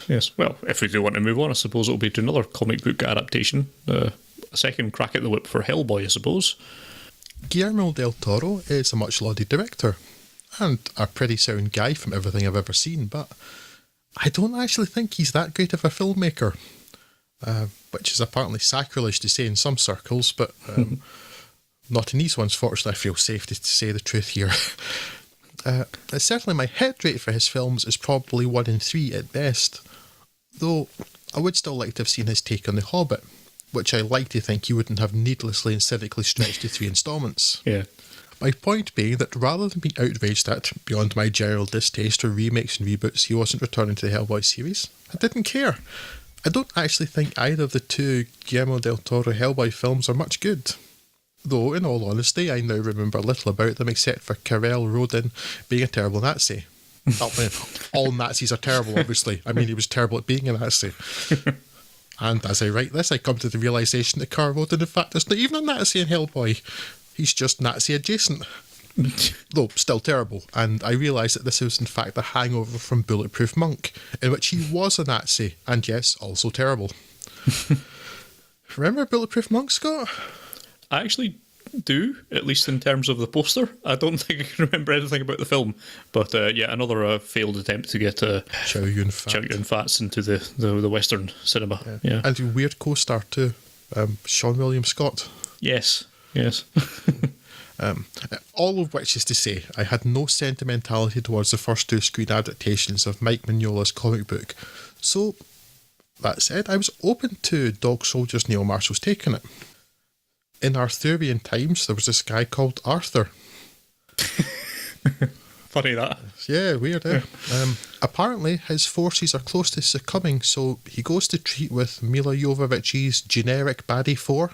Yes. Well, if we do want to move on, I suppose it'll be to another comic book adaptation. A second crack at the whip for Hellboy, I suppose. Guillermo del Toro is a much-lauded director, and a pretty sound guy from everything I've ever seen, but I don't actually think he's that great of a filmmaker, which is apparently sacrilege to say in some circles, but not in these ones. Fortunately, I feel safe to say the truth here. Certainly my hit rate for his films is probably 1 in 3 at best, though I would still like to have seen his take on The Hobbit, which I like to think he wouldn't have needlessly and cynically stretched to 3 instalments. Yeah. My point being that rather than being outraged at, beyond my general distaste for remakes and reboots, he wasn't returning to the Hellboy series, I didn't care. I don't actually think either of the two Guillermo del Toro Hellboy films are much good. Though, in all honesty, I now remember little about them except for Karel Rodin being a terrible Nazi. All Nazis are terrible, obviously. I mean, he was terrible at being a Nazi. And as I write this, I come to the realisation that Karel Rodin, in fact, is not even a Nazi in Hellboy. He's just Nazi adjacent. Though still terrible. And I realise that this was in fact a hangover from Bulletproof Monk, in which he was a Nazi, and yes, also terrible. Remember Bulletproof Monk, Scott? I actually do, at least in terms of the poster. I don't think I can remember anything about the film. But yeah, another failed attempt to get Chow Yun Fats into the Western cinema. Yeah. And a weird co-star too, Sean William Scott. Yes. All of which is to say, I had no sentimentality towards the first 2 screen adaptations of Mike Mignola's comic book. So, that said, I was open to Dog Soldiers Neil Marshall's take on it. In Arthurian times, there was this guy called Arthur. Funny that. Yeah, weird, eh? Apparently, his forces are close to succumbing, so he goes to treat with Mila Jovovich's generic baddie 4.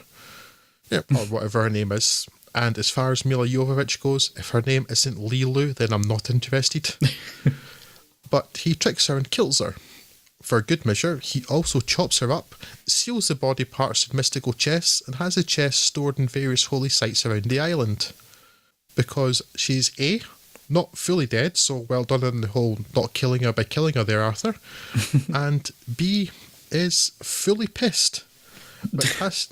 Yeah, or whatever her name is. And as far as Mila Jovovich goes, if her name isn't Lilu, then I'm not interested. But he tricks her and kills her. For good measure, he also chops her up, seals the body parts in mystical chests, and has the chests stored in various holy sites around the island. Because she's A, not fully dead, so well done on the whole not killing her by killing her there, Arthur. And B, is fully pissed. But has...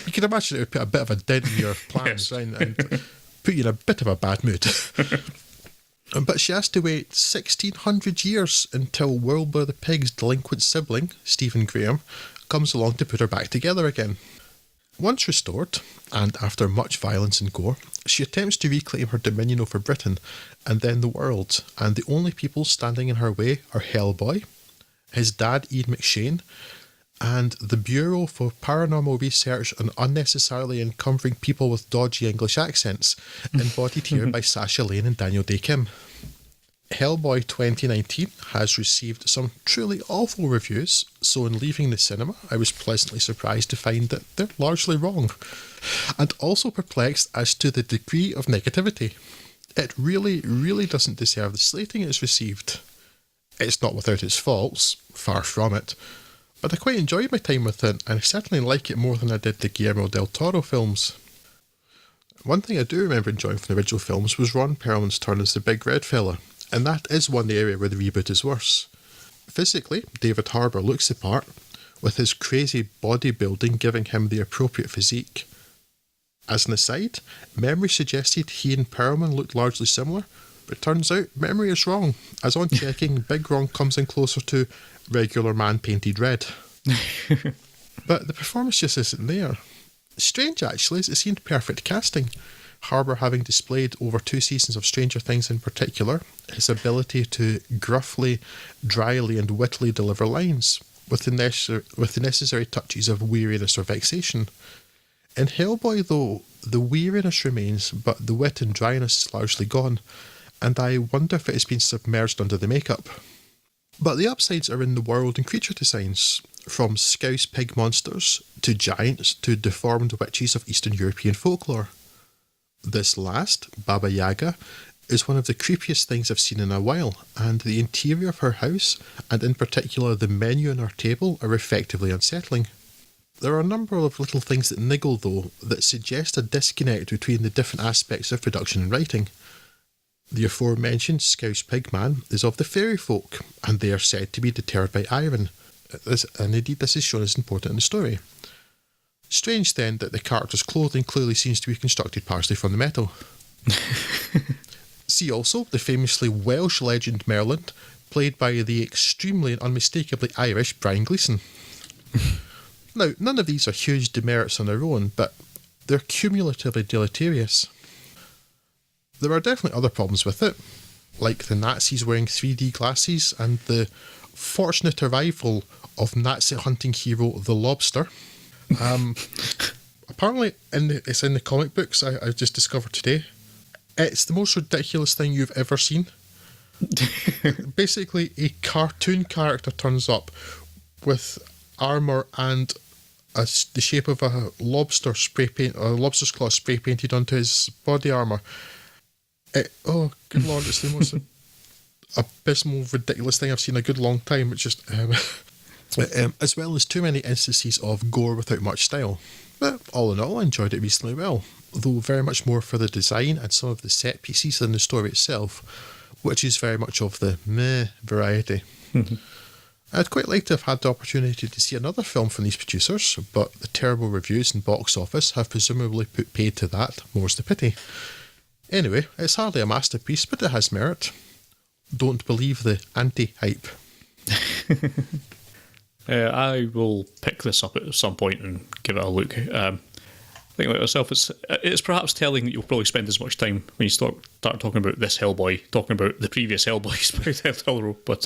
You can imagine it would put a bit of a dent in your plans, right, and put you in a bit of a bad mood. But she has to wait 1600 years until Wilbur the Pig's delinquent sibling, Stephen Graham, comes along to put her back together again. Once restored, and after much violence and gore, she attempts to reclaim her dominion over Britain, and then the world, and the only people standing in her way are Hellboy, his dad Ian McShane, and the Bureau for Paranormal Research on Unnecessarily Encumbering People with Dodgy English Accents, embodied here by Sasha Lane and Daniel Day Kim. Hellboy 2019 has received some truly awful reviews, so in leaving the cinema, I was pleasantly surprised to find that they're largely wrong, and also perplexed as to the degree of negativity. It really, really doesn't deserve the slating it's received. It's not without its faults, far from it, but I quite enjoyed my time with it, and I certainly like it more than I did the Guillermo del Toro films. One thing I do remember enjoying from the original films was Ron Perlman's turn as the big red fella, and that is one area where the reboot is worse. Physically, David Harbour looks the part, with his crazy bodybuilding giving him the appropriate physique. As an aside, memory suggested he and Perlman looked largely similar, but it turns out memory is wrong, as on checking, Big Ron comes in closer to regular man painted red. But the performance just isn't there. Strange actually, as it seemed perfect casting. Harbour having displayed over 2 seasons of Stranger Things in particular, his ability to gruffly, dryly and wittily deliver lines, with the necessary touches of weariness or vexation. In Hellboy though, the weariness remains, but the wit and dryness is largely gone, and I wonder if it has been submerged under the makeup. But the upsides are in the world and creature designs, from scouse pig monsters, to giants, to deformed witches of Eastern European folklore. This last, Baba Yaga, is one of the creepiest things I've seen in a while, and the interior of her house, and in particular the menu on her table, are effectively unsettling. There are a number of little things that niggle though, that suggest a disconnect between the different aspects of production and writing. The aforementioned Scouse Pigman is of the fairy folk, and they are said to be deterred by iron. And indeed, this is shown as important in the story. Strange then that the character's clothing clearly seems to be constructed partially from the metal. See also the famously Welsh legend Merlin, played by the extremely and unmistakably Irish Brian Gleeson. Now, none of these are huge demerits on their own, but they're cumulatively deleterious. There are definitely other problems with it, like the Nazis wearing 3D glasses and the fortunate arrival of Nazi hunting hero The Lobster. Apparently, it's in the comic books I've just discovered today. It's the most ridiculous thing you've ever seen. Basically, a cartoon character turns up with armour and the shape of a lobster spray paint, or a lobster's claw spray painted onto his body armour. Oh, good lord, it's the most abysmal, ridiculous thing I've seen in a good long time. It's just, as well as too many instances of gore without much style. But all in all, I enjoyed it reasonably well, though very much more for the design and some of the set pieces than the story itself, which is very much of the meh variety. I'd quite like to have had the opportunity to see another film from these producers, but the terrible reviews and box office have presumably put paid to that, more's the pity. Anyway, it's hardly a masterpiece, but it has merit. Don't believe the anti-hype. I will pick this up at some point and give it a look. I think like myself, it's perhaps telling that you'll probably spend as much time when you start talking about this Hellboy, talking about the previous Hellboys by Del But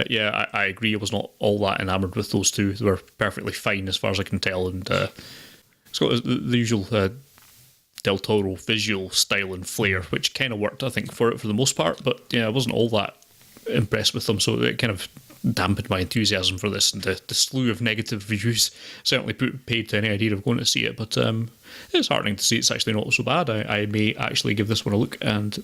yeah, I agree. I was not all that enamoured with those two. They were perfectly fine as far as I can tell, and it's got the usual Del Toro visual style and flair, which kind of worked, I think, for the most part. But yeah, I wasn't all that impressed with them, so it kind of dampened my enthusiasm for this, and the slew of negative reviews certainly put paid to any idea of going to see it. But it's heartening to see it's actually not so bad. I may actually give this one a look and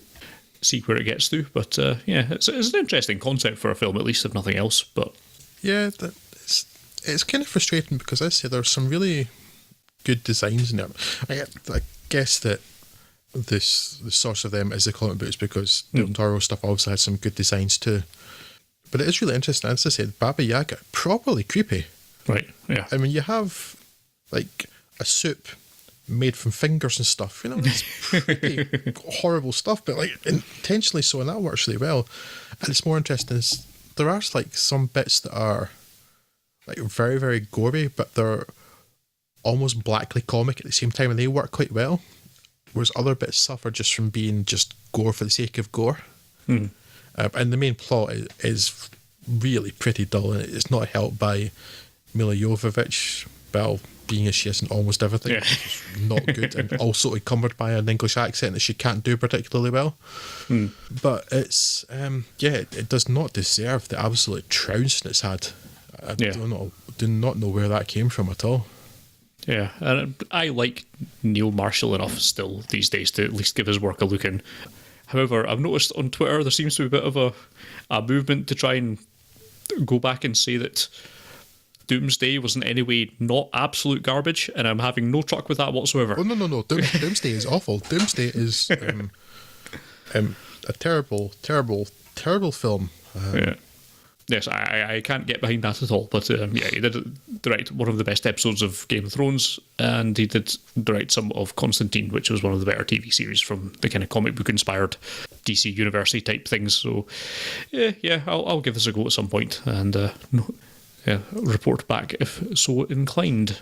see where it gets to. But yeah, it's an interesting concept for a film, at least, if nothing else. But yeah, it's kind of frustrating because I say there's some really good designs in it. I guess that the source of them is the comic books, because Del Toro stuff obviously has some good designs too. But it is really interesting. As I said, Baba Yaga, properly creepy. Right, yeah. I mean, you have like a soup made from fingers and stuff, you know, it's pretty horrible stuff, but like intentionally so, and that works really well. And it's more interesting is there are like some bits that are like very, very gory, but they're almost blackly comic at the same time, and they work quite well. Whereas other bits suffer just from being just gore for the sake of gore. And the main plot is really pretty dull, and it's not helped by Mila Jovovich, well, being as she is in almost everything. Yeah. It's not good, and also encumbered by an English accent that she can't do particularly well. But it's, it does not deserve the absolute trouncing it's had. I do not know where that came from at all. Yeah, and I like Neil Marshall enough still these days to at least give his work a look in. However, I've noticed on Twitter there seems to be a bit of a movement to try and go back and say that Doomsday was in any way not absolute garbage, and I'm having no truck with that whatsoever. Oh, no. Doomsday is awful. Doomsday is a terrible, terrible, terrible film. Yeah. Yes, I can't get behind that at all. But yeah, he did direct one of the best episodes of Game of Thrones, and he did direct some of Constantine, which was one of the better TV series from the kind of comic book inspired DC University type things. So yeah, I'll give this a go at some point and report back if so inclined.